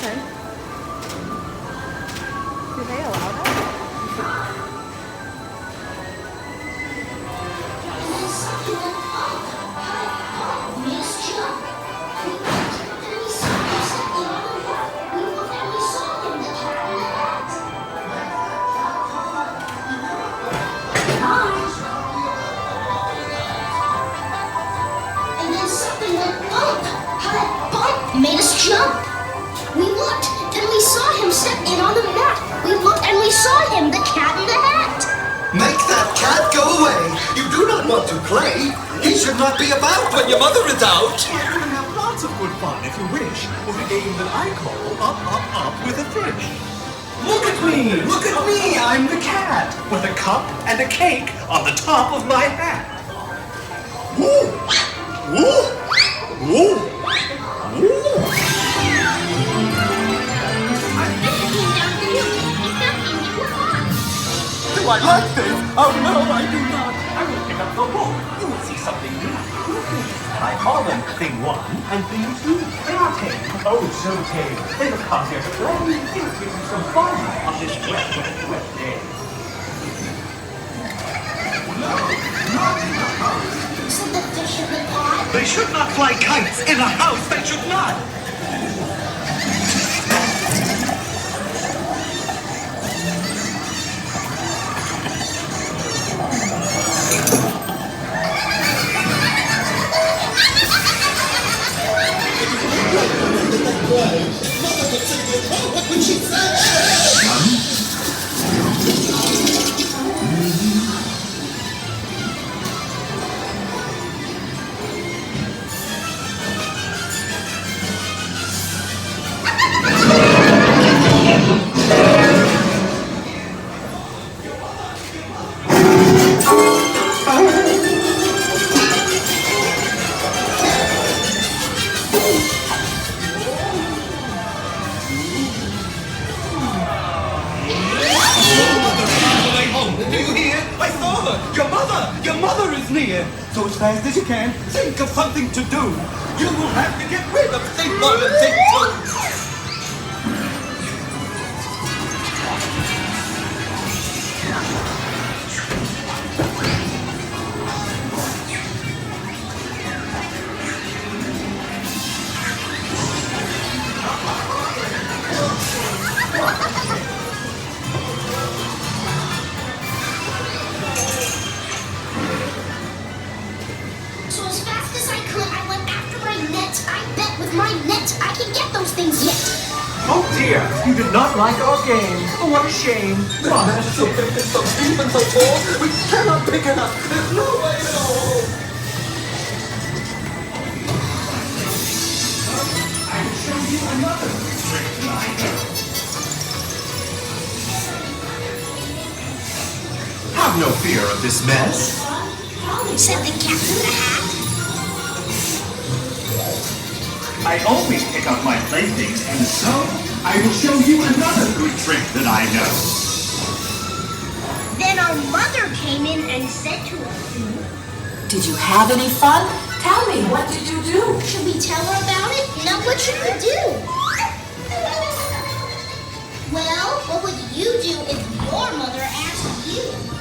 Okay. Do they allow that? And then something went bump. That bump made us jump. We looked and we saw him step in on the mat. We looked and we saw him, the cat in the hat. Make that cat go away! You do not want to play! He should not be about when your mother is out! You can have lots of good fun if you wish, with a game that I call Up, Up, Up with a Fish. Look at me! Look at me! I'm the cat, with a cup and a cake on the top of my hat. Woo! Woo! Woo! Woo! Do I like this? Oh no, I do not. I will pick up the book. You will see something new. And I call them Thing 1 and Thing 2. They are tame. Oh, so tame. They have come here to play. They will give you some fun on this wet, wet, wet day. Isn't the fish in the pot? They should not fly kites in a house. They should not. Do you hear? I saw her! Your mother! Your mother is near! So as fast as you can, think of something to do! You will have to get rid of Thing 1 and Thing 2! So as fast as I could, I went after my net. I bet with my net I can get those things yet. Oh dear! You did not like our game! Oh, what a shame! Mom, it's so big and so deep and so tall, we cannot pick it up! There's no way at all! I will show you another trick that I know. Have no fear of this mess. Said the cat in the hat. I always pick up my playthings, and so I will show you another good trick that I know. Then our mother came in and said to us, Did you have any fun? Tell me, what did you do? should we tell her about it? Now what should we do? Well, what would you do if your mother asked you?